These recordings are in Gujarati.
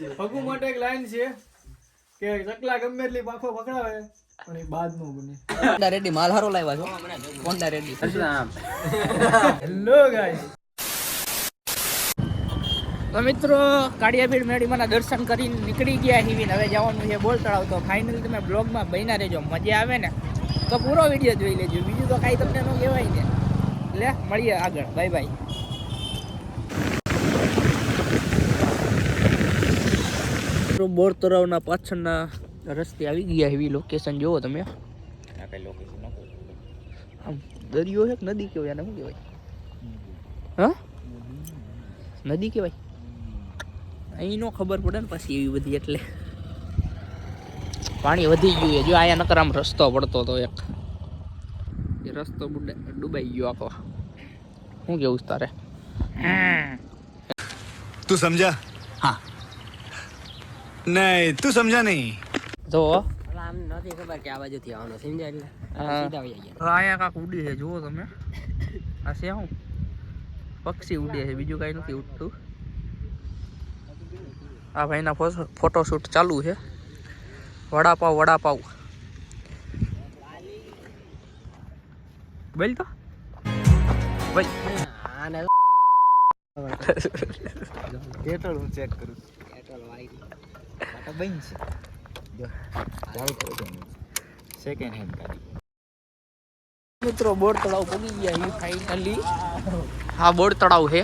ભગુ માટે એક લાઈન છે કે ચકલા ગમે એટલી પાખો પકડાવે પણ એ બાદ નો બને. હોન્ડા રેડી માલ હારો લાવ્યા છો. Honda ready. Hello guys. તો મિત્રો કાળિયાબીડ મેળીમાંના દર્શન કરીને નીકળી ગયા હિવીને હવે જવાનું છે બોલ તળાવ. તો ફાઇનલી તમે બ્લોગમાં બન્યા રહેજો, મજા આવે ને તો પૂરો વિડીયો જોઈ લેજો, બીજું તો કાંઈ તમને ન કહેવાય ને. એટલે મળીએ આગળ, બાય બાય. બોર તળાવના પાછળના રસ્તે આવી ગયા એવી લોકેશન જોવો તમે. આમ દરિયો છે કે નદી કહેવાય, આને શું કહેવાય? હા, નદી કહેવાય. અહીં નો ખબર પડે ને પછી એવી બધી, એટલે પાણી વધી ગયું છે. જો અહીંયા નકર આમ રસ્તો પડતો હતો એક, એ રસ્તો ડૂબાઈ ગયો આખો. શું કેવું તારે? તું સમજા? હા. નહીં, તું સમજા નહીં. જો આમ નથી ખબર કે આ બાજુથી આવવાનો, સમજ્યા? એટલે સીધા આવી ગયા. અહીંયા કાંક ઉડી છે, જુઓ તમે. આ છે શું? પક્ષી ઉડે છે, બીજું કાંઈ નથી ઉડતું. આ ભાઈના ફોટોશૂટ ચાલુ છે. વડાપાવ વડાપાવ બોલ તો ભાઈ. આને પેટ્રોલ હું ચેક કરું. પેટ્રોલ વાળી આ બંધ છે. જો ચાલુ કરો તો સેકન્ડ હેન્ડ ગાડી. મિત્રો બોર તળાવ પગી ગયા ફાઇનલી. હા, બોર તળાવ છે.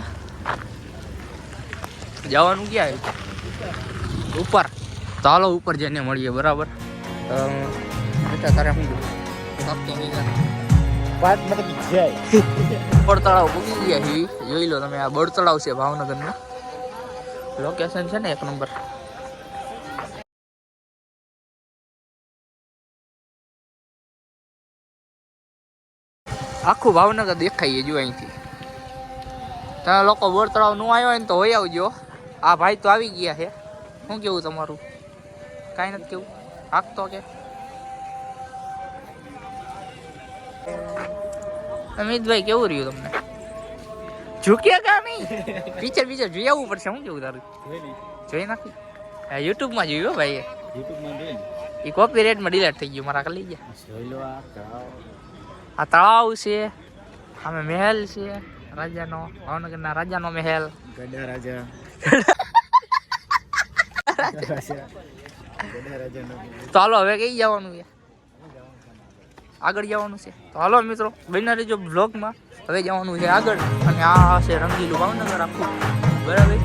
જવાનું ક્યાં છે? ઉપર. તો હાલો ઉપર જઈને મળીએ, બરાબર? તારે શું બોર તળાવ પગી ગયા છે, જોઈ લો તમે. આ બોર તળાવ છે ભાવનગરનું. લોકેશન છે ને એક નંબર. આખું ભાવનગર દેખાય જો અહીંથી. તમે લોકો બોર તળાવ નું આવ્યો હોય ને તો હોય આવજો. આ ભાઈ તો આવી ગયા છે. શું કેવું તમારું? કાંઈ નથી કેવું? હાકતો કે અમિતભાઈ કેવું રહ્યું તમને? ઝૂક્યા કા નહીં? પિક્ચર જોઈ આવવું પડશે. શું કેવું તારું? જોઈ નાખી? યુટ્યુબમાં જોયું ભાઈ. એ કોપીરાઇટમાં ડિલીટ થઈ ગયું મારા. લઈ ગયા. આ તળાવ છે, આમે મહેલ છે રાજાનો, ભાવનગરના રાજાનો મહેલ. ગડા રાજા. તો હાલો હવે કઈ જવાનું છે? આગળ જવાનું છે. તો હાલો મિત્રો બન્યા રહેજો બ્લોગમાં. હવે જવાનું છે આગળ, અને આ છે રંગીલું ભાવનગર આખું, બરાબર?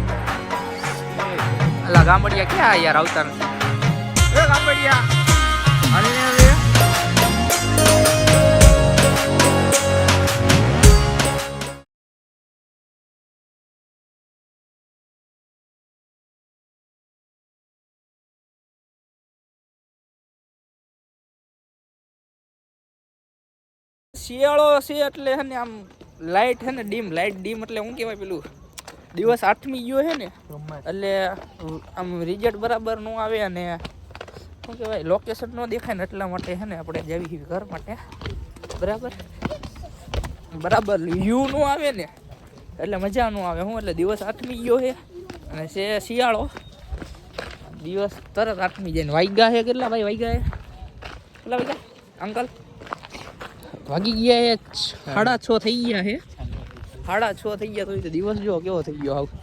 અલા ગામડિયા ક્યાં યાર આવતા નથી? એ ગામડિયા અને હવે શિયાળો છે એટલે છે ને આમ લાઇટ છે ને ડીમ. લાઇટ ડીમ એટલે શું કહેવાય? પેલું દિવસ આઠમી ગયો છે ને એટલે આમ રિઝલ્ટ બરાબર ન આવે અને શું કહેવાય લોકેશન ન દેખાય ને, એટલા માટે છે ને આપણે જવી ઘર માટે, બરાબર? બરાબર વ્યૂ ન આવે ને એટલે મજા ન આવે. શું એટલે દિવસ આઠમી ગયો છે અને છે શિયાળો. દિવસ તરત આઠમી જાય ને વાગ્યા છે કેટલા ભાઈ? વાગ્યા છે કેટલા વાગ્યા અંકલ? વાગી ગયા એ 6:30 થઈ ગયા છે. 6:30 થઈ ગયા તો દિવસ જો કેવો થઈ ગયો. આવું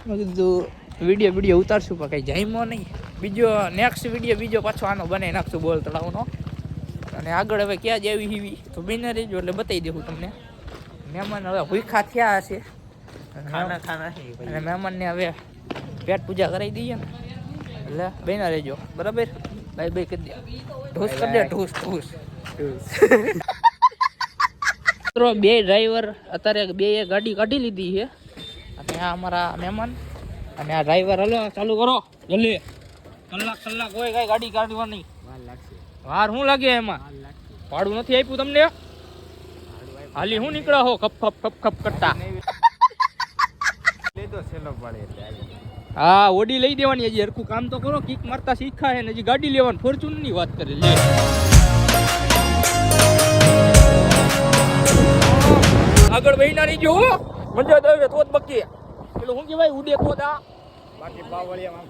મેં કીધું વિડીયો ઉતારશું પણ કંઈ જામ્યો નહીં. બીજો નેક્સ્ટ વિડીયો બીજો પાછો આનો બનાવી નાખશું બોલ તળાવનો. અને આગળ હવે ક્યાં જેવી હીવી તો બિના રહેજો એટલે બતાવી દઉં તમને. મહેમાન હવે ભૂખા થયા હશે અને મહેમાનને હવે પેટ પૂજા કરાવી દઈએ ને એટલે બિના રહેજો, બરાબર? બાય બાય કરી દે. ઢોસ કરી દે, ઢોસ ઢોસ. બે ડ્રાઈવર અત્યારે બે ગાડી કાઢી લીધી છે અને આ અમારા મહેમાન અને આ ડ્રાઈવર. હલો ચાલુ કરો જલ્દી. કલાક હોય કઈ ગાડી કાઢવાની વાર શું લાગે એમાં? ભાડું નથી આપ્યું તમને? હાલી હું નીકળ્યા હો ખપ ખપ કરતા? હા, ઓડી લઈ દેવાની. હજી હરખું કામ તો કરો. કિક મારતા શીખા છે ને હજી ગાડી લેવાની ફોર્ચ્યુનર ની વાત કરે. લે આગળ વહીના નહીં જો મજા તો આવે તો જ બકી. પેલું શું કહેવાય? ઉડે તો દા બાકી બાવળિયામાં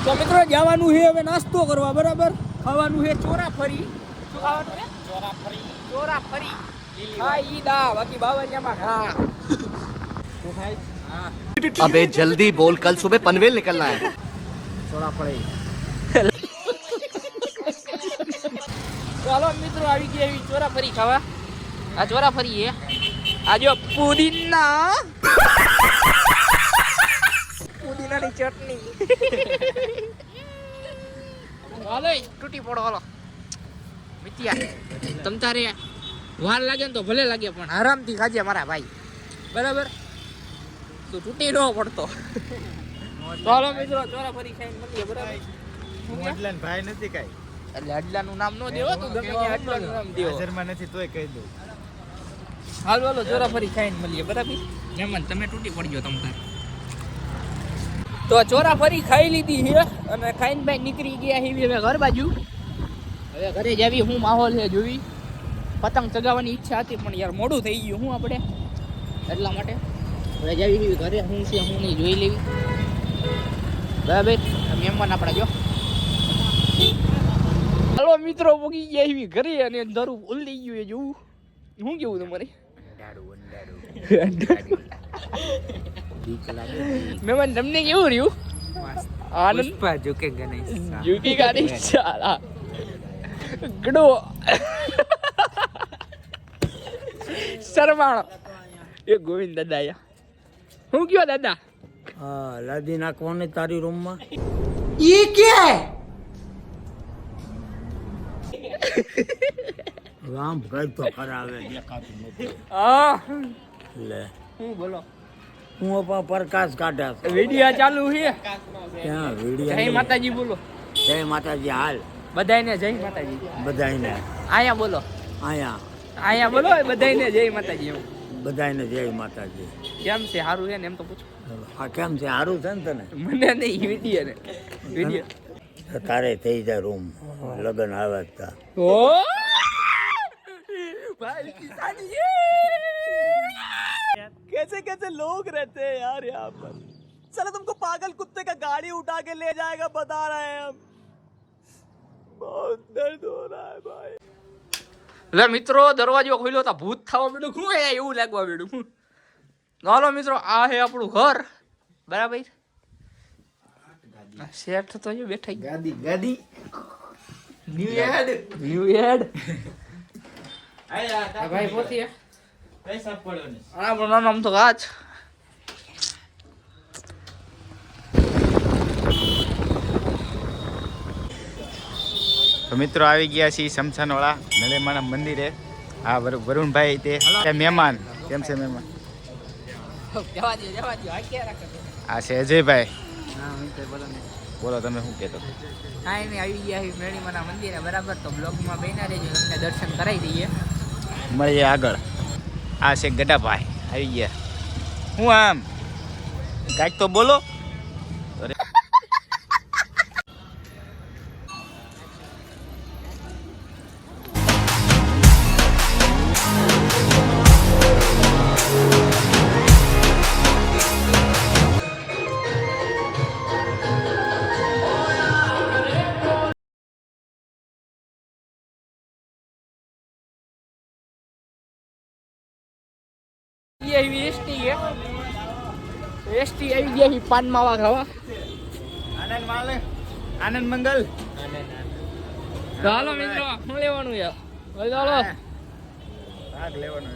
તો મિત્રો જવાનું છે હવે નાસ્તો કરવા, બરાબર. ખાવાનું છે ચોરાફરી. શું ખાવાનું છે? ચોરાફરી. હા ઈ દા, બાકી બાવળિયામાં હા. શું ખાય? હા. अबे जल्दी बोल, कल सुबह पनवेल निकलना है. ચાલો મિત્રો, આવી ગઈ એવી ચોરાફરી ખાવા. આ ચોરાફરી છે. આ જો પુદીના, પુદીનાની ચટણી. હાલો તૂટી પડો, હાલો મિત્યા. તમ તારે વાર લાગે ને તો ભલે લાગે, પણ આરામથી ખાજે મારા ભાઈ, બરાબર. તો તૂટી ન પડતો. ચાલો મિત્રો, ચોરાફરી ખાઈને મળીએ, બરાબર. મોડલન ભાઈ નથી કાઈ. એટલે અડલાનું નામ ન દેવો, તું ગમે ત્યાં અડલાનું નામ દેવો. હાજરમાં નથી તોય કહી દઉં. હાલ હાલો ચોરાફરી ખાઈને મળીએ, બરાબર. મહેમાન તમે તૂટી પડજો તમ તાર. તો ચોરાફરી ખાઈ લીધી છે અને ખાઈને ભાઈ નીકળી ગયા છે હવે ઘર બાજુ. હવે ઘરે જ આવી, હું માહોલ છે જોવી. પતંગ ચગાવવાની ઈચ્છા હતી પણ યાર મોડું થઈ ગયું હું આપણે, એટલા માટે હવે જ આવી ઘરે. હું છે હું નહીં જોઈ લેવી, બરાબર. મહેમાન આપણા જો. હાલો મિત્રો, પૂગી ગયા એવી ઘરે અને ધરું ઉલ્લી ગયું એ જોવું. શું કેવું તમારે? મહેમાન તમને કેવું રહ્યું? આનંદ ઝુકી ગાડી ચાલા ગડો શરમાણો એ ગોવિંદ દાદા આયા. શું કયો દાદા? હા, લાદી નાખવાની તારી રૂમમાં. ઈ કે રામ કઈ તો કરાવે દેખાતું નથી. હા લે હું બોલો. હું પણ પ્રકાશ કાઢ્યા છે. વિડિયો ચાલુ છે. ક્યાં વિડીયો? જય માતાજી બોલો. જય માતાજી. હાલ બધાયને જય માતાજી. બધાયને આયા બોલો. અહીંયા આયા બોલો બધાયને જય માતાજી. એમ બધાયને જય માતાજી. કેમ છે? સારું છે ને? એમ તો પૂછો. આ કેમ છે? સારું છે ને તને? મને નહીં, વિડિયો ને વિડિયો. તારે થઈ જાય રૂમ, લગ્ન આવે તા. ओ भाई किसान ये कैसे कैसे लोग रहते हैं यार यहाँ पर. चलो तुमको पागल कुत्ते का गाड़ी उठा के ले जाएगा, बता रहे हैं हम. बहुत दर्द हो रहा है भाई. લે મિત્રો, દરવાજો ખોલ્યો તો ભૂત થવા માંડ્યું. શું હે એવું લાગવા માંડ્યું. હાલો મિત્રો, આ હે આપણું ઘર, બરાબર. શેઠ તો જો બેઠા. ગાદી ગાદી ન્યુ હેડ ભાઈ પોતી પૈસા પડ્યો ને. આ પણ નામ તો કાચ. તો મિત્રો આવી ગયા છીએ શમશાનવાળા નળેમાના મંદિરે. આ વરુણભાઈ તે મહેમાન. કેમ છે મહેમાન? જવા દો આ ક્યાં રાખે. આ છે અજયભાઈ. બોલો તમે શું કહેતો? કાંઈ નહીં, આવી ગયા છે મેળીમાના મંદિરે, બરાબર. તો બ્લોગમાં બેના રહેજો, તમને દર્શન કરાવી દઈએ. મળીએ આગળ. આ છે ગડાભાઈ આવી ગયા. હું આમ કાંઈક તો બોલો. ये भी एसटी है. એસટી આવી ગયા છે પાન માવા ખાવા. આનંદ માલે, આનંદ મંગલ. ચાલો મિત્રો, શું લેવાનું છે? ચાલો ભાગ લેવાનો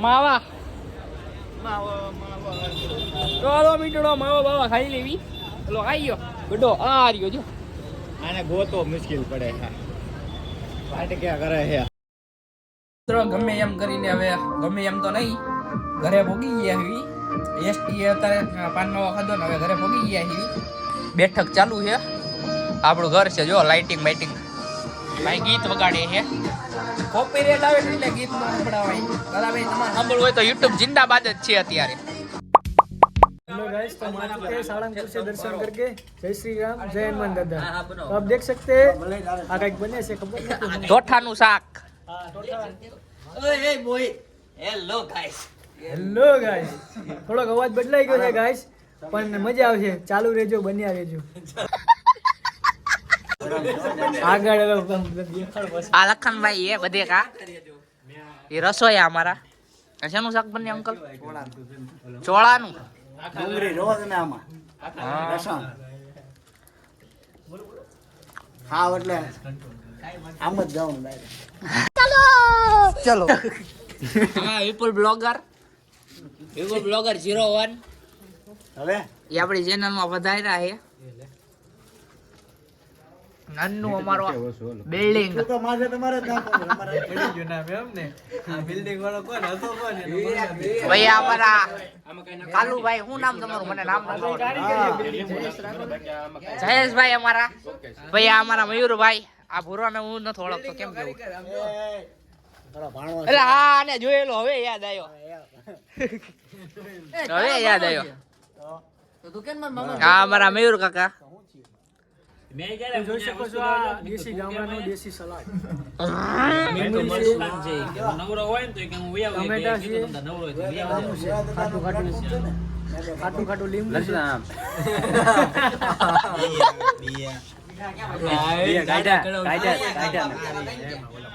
માવા. ચાલો મિત્રો, માવા બાવા ખાઈ લેવી. ચલો ખાઈ ગયો બડો. આ રહ્યો જો. આને ગોતો મુશ્કેલ પડે. હા પાટ ક્યાં કરે છે મિત્રો, ગમે એમ કરીને હવે ગમે એમ તો નહીં, ઘરે ભોગી ગયા એવી. એસટી અત્યારે પાન માવા ખાધો ને હવે ઘરે ભોગી ગયા એવી. બેઠક ચાલુ છે. આપણું ઘર છે જો. લાઇટિંગ બાઇટિંગ ભાઈ ગીત વગાડે છે. કોપીરાઈટ આવે એટલે ગીત ન સંભળાવાય. બરાબર, તમારે સાંભળવું હોય તો YouTube जिंदाबाद જ છે અત્યારે. हेलो गाइस, तो हम आ चुके हैं सालंगपुर से दर्शन करके. जय श्री राम, जय हनुमान दादा. तो आप देख सकते हैं आ कहीं बने से खबर नहीं. ચોઠાનું શાક. हाँ टोटा હેલો ગાઈસ, થોડોક અવાજ બદલાઈ ગયો છે ગાઈસ, પણ મજા આવશે. ચાલુ રહેજો, બન્યા રહેજો. આગળ આ લખનભાઈ એ બધે કા એ રસોયા અમારા. શેનું શાક બને અંકલ? ચોળાનું. ડુંગળી રોજ ને આમાં લસણ હા એટલે આમ જ જવાનું ડાયરેક્ટ. ચલો હા વિપુલ બ્લોગર 01 હવે એ આપણી ચેનલમાં વધાર્યા છે. નાનું અમારો બિલ્ડિંગ તો માથે તમારે જ નાખવાનું, અમારે ભાઈ અમારા કાલુભાઈ, શું નામ તમારું? મને નામ નથી જયેશભાઈ અમારા. ભાઈ આ અમારા મયુરભાઈ. આ ભૂરાને હું નથી ઓળખતો, કેમ કેવું? એટલે હા આને જોયેલો, હવે યાદ આવ્યો. હવે યાદ આવ્યો. હા અમારા મયુર કાકા. જોઈ શકો છો આ દેશી ગામડાનો દેશી સલાડ. ટમેટા છે, ખાટું ખાટું લીંબુ છે.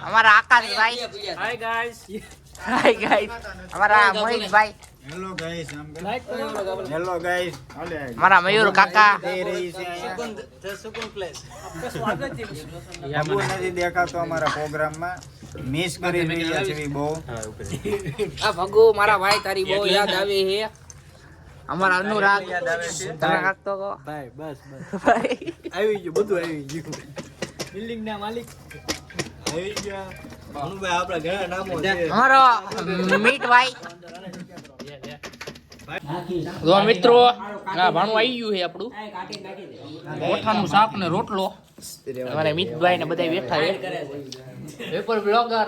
અમારા આકાશભાઈ. Hi guys, hi guys. અમારા મોહિતભાઈ. Hello guys. લાઈક કરો. Hello guys. અમારા મયુર કાકા. બાબુ નથી દેખાતો અમારા પ્રોગ્રામમાં, મિસ કરી રહ્યા છે બહુ. આ ભગુ મારા ભાઈ, તારી બહુ યાદ આવી છે. અમારા અનુરાગ તમે કાકતો કહો. ભાઈ બસ ભાઈ આવી ગયું, બધું આવી ગયું. બિલ્ડિંગ ના માલિક આવી ગયા. આપણા ઘણા નામો છે. અમારો મીટ ભાઈ. જો મિત્રો આ ભાણું આવી ગયું છે આપણું. ગોઠાનું શાક ને રોટલો. અમારે મિતભાઈ ને બધા બેઠા છે. પેપર બ્લોગર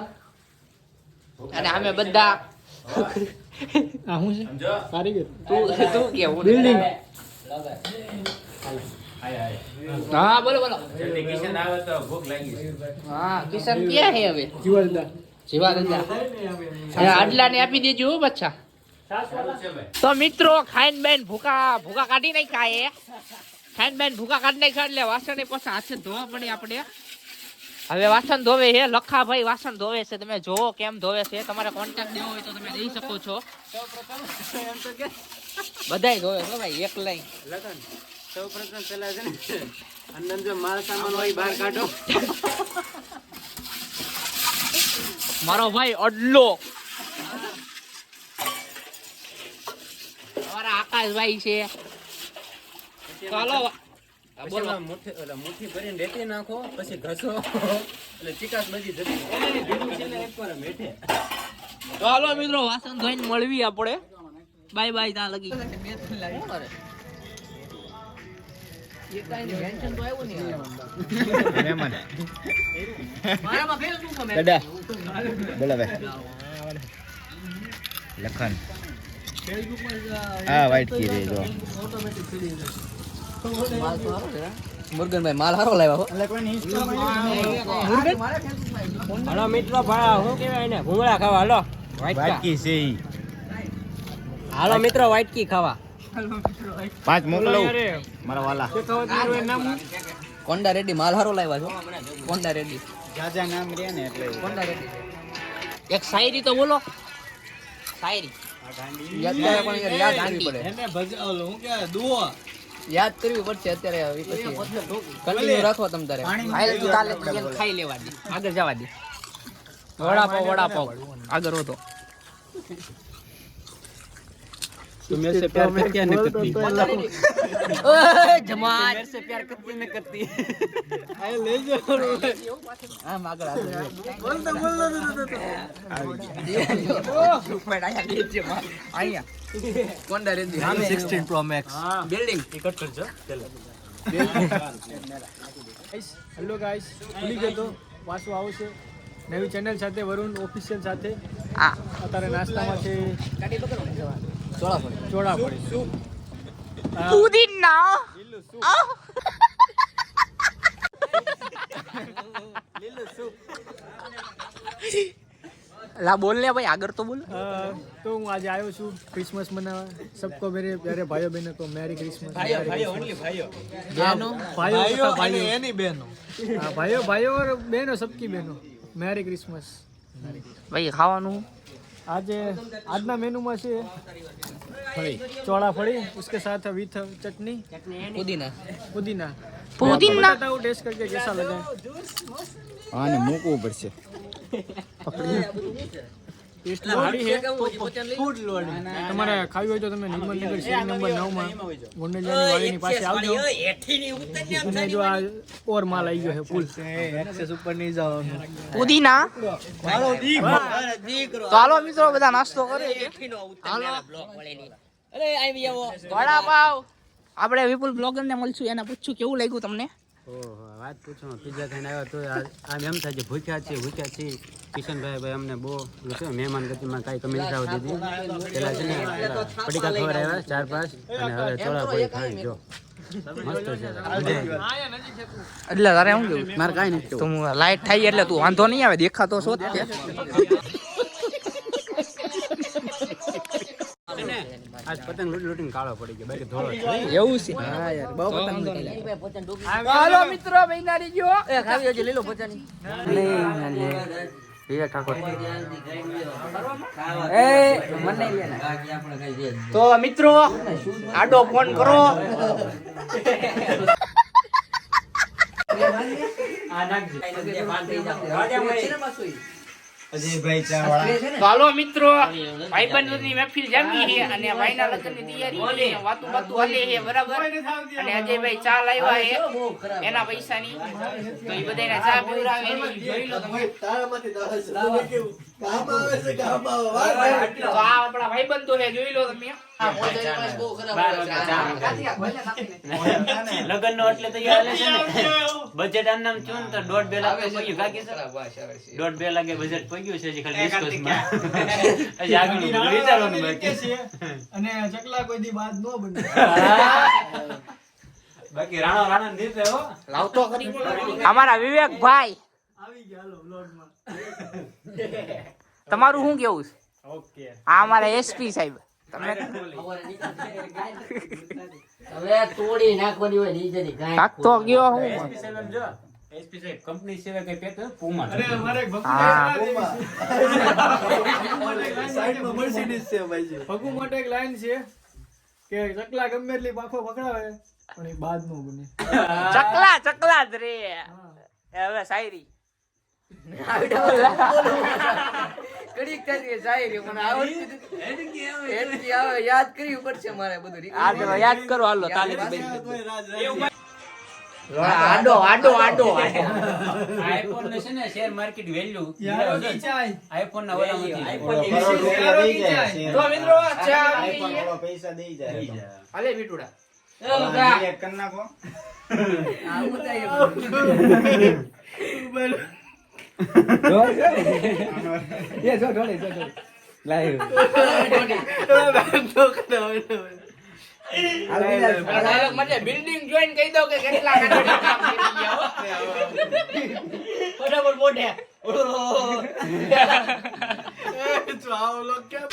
અને અમે બધા. આ શું છે? કારીગર. તું કે હું બિલ્ડિંગ. હા બોલો બોલો. હા કિશન ક્યાં છે હવે? જીવાદા આડલા ને આપી દેજો હો બચ્ચા. તો મિત્રો ખાઈન બેન ભૂકા કાઢી નાખ્યા. ખાઈન બેન ભૂકા કાઢી નાખ્યા એટલે વાસણ પાછા હાથે ધોવા પડે આપણે. હવે વાસણ ધોવે છે લખાભાઈ, વાસણ ધોવે છે. તમે જોવો કેમ ધોવે છે. તમારે કોન્ટેક્ટ દેવો હોય તો તમે દઈ શકો છો. બધાય ધોવે છે ભાઈ, એક લાઈન. સૌપ્રથમ પેલા છે ને અંદર જો માલ સામાન હોય બહાર કાઢો. મારો ભાઈ અડલો. અમારા આકાશભાઈ છે. ચાલો બોલો. મુઠ્ઠી ભરીને રેતી નાખો, પછી ઘસો એટલે ચિકાસ બધી જતી. ચાલો મિત્રો વાસણ ધોઈને મળવી આપણે. બાય બાય ત્યાં લગી. મહેમાન લખન હા વાઈટ કી રે જો મુર્ગનભાઈ માલ હારો લાવ્યા હો. હાલો મિત્રો, શું કહેવાય એને? ભૂંગળા ખાવા. હાલો વાઈટ કી છે ઈ. હાલો મિત્રો, વ્હાઈટ કી ખાવા. 5 મોકલો મારા વાલા. કોંડા રેડ્ડી માલ હારો લાવ્યા છો. કોંડા રેડ્ડી જાજા નામ રે ને એટલે કોંડા રેડ્ડી એક શાયરી તો બોલો. શાયરી યાદ કરે પણ યાર યાદ કરવી પડે. એને હું કે દુઓ યાદ કરવી પડશે અત્યારે. પછી કન્ટિન્યુ રાખો તમ તારે. હાલ તું તાલે એને ખાઈ લેવા દે. આગળ જવા દે. વડાપાવ આગળ હોતો. तुम मेरे से प्यार करती है नहीं करती? ઓય જમાત. मेरे से प्यार करती है नहीं करती? આ લઈ જાઓ. આમ આગળ આગળ અહીંયા કોંડા રેડી 16 Pro Max બિલ્ડિંગ ટિકટ કરજો. હેલો ગાઈસ, ભૂલી ગયો તો પાછું આવશે નવી ચેનલ સાથે, વરુણ ઓફિશિયલ સાથે. આ અત્યારે નાસ્તામાં છે ચોળાફળી. ચોળાફળી સૂપ. પુદીના. લા બોલ ને ભાઈ આગળ તો બોલ. તો હું આજે આવ્યો છું ક્રિસમસ મનાવવા. સબકો મેરે પ્યારે ભાઈઓ બહેનો को મેરી ક્રિસમસ. भाइयों भाइयों और बहनों सबकी बहनों मैरी क्रिसमस. ભાઈ ખાવાનું आज આજના મેનુમાં છે ચોળા ફળી उसके साथ विथ चटनी પુદીના पुदीना. पुदीना बताता हूँ टेस्ट करके कैसा लगा. આને મૂકવું પડશે. ટેસ્ટ લોડી છે. તમારે ખાવી હોય તો તમે નિર્મલનગર શેરી નંબર 9 માં ગોંડલિયાની વાડીની પાસે આવજો. અને જો આ ઓર માલ આવી ગયો છે ફૂલ એક્સેસ ઉપર નહીં જવાનું. પુદીના. તો હાલો મિત્રો બધા નાસ્તો કરે હાલો. વડાપાવ. આપણે વિપુલ બ્લોગર ને મળશું એને પૂછ્યું કેવું લાગ્યું તમને. વાત પૂછો પીઝા ખાઈને આવ્યો તો આમ એમ થાય છે ભૂખ્યા છીએ કિશનભાઈ ભાઈ અમને બહુ મહેમાન ગતિમાં કાંઈ કમી નથી આવતી હતી. પેલા છે ને પડીકા ખવડાવ્યા 4-5 અને હવે ચોળા પડી ખાઈ જો મસ્ત છે. એટલે તારે શું કેવું મારે કાંઈ નથી તું લાઈટ થાય એટલે તું વાંધો નહીં આવે દેખાતો છો જ તે. આજ પતંગ લૂંટીને કાળો પડી ગયો બાકી ધોળો છે. એવું છે હા યાર બહુ પતંગ હાલો મિત્રો બેનારી ગયો એ ખાવી હજી લીલો પચાની એ ઠાકોર એ મને તો મિત્રો આડો ફોન કરો. તો હાલો મિત્રો ભાઈબંધોની મહેફિલ જામી છે અને ભાઈના લગ્નની તૈયારી છે વાતું હાલે છે બરાબર. અને અજયભાઈ ચા લાવ્યા છે એના પૈસાની તો એ બધાને ચા પીવડાવે જોઈ લો તમે. તો આ આપણા ભાઈબંધો છે જોઈ લો તમે. લગન નો એટલે તૈયાર છે ને બજેટ આમ થયું ને તો 1.5-2 લાખ પગ્યું કાકી સર 1.5-2 લાખ બજેટ પગ્યું છે ખાલી ડિસ્કસ માં હજી આગળ વિચારવાનું બાકી છે. અને ચકલા કોઈ દી બાદ નો બને. બાકી રાણા દીધે હો લાવતો કરી અમારા વિવેકભાઈ આવી ગયા હાલો વ્લોગમાં. તમારું શું કેવું છે. ઓકે આ અમારા એસપી સાહેબ તમે હવે તોડી નાખવાની હોય નીચેની ગાય કાક તો ગયો હું એસપી સાહેબ કંપની સિવાય કઈ પેક પૂમા અરે અમારે એક હા. સાઈડમાં મર્સિડીઝ છે ભાઈ. ભગુ માટે એક લાઈન છે કે ચકલા ગમે એટલી પાખો પકડાવે પણ એ બાદ નો બને. ચકલા જ રે હવે શાયરી કડીક થાય શાયરી મને આવડતી આવે યાદ કરવી પડશે મારે બધું આ યાદ કરો હાલો તાલીમ બેન આડો આઈફોન ને છે ને શેર માર્કેટ વેલ્યુ આઈફોન ના ઓલામાંથી તો મિત્રો ચા પૈસા દઈ જાય હાલે બીટુડા કરી નાખો. મને બિલ્ડિંગ જોઈન કહી દો કે કેટલા ફટાફટ મોઢે આવો લોક ક્યાં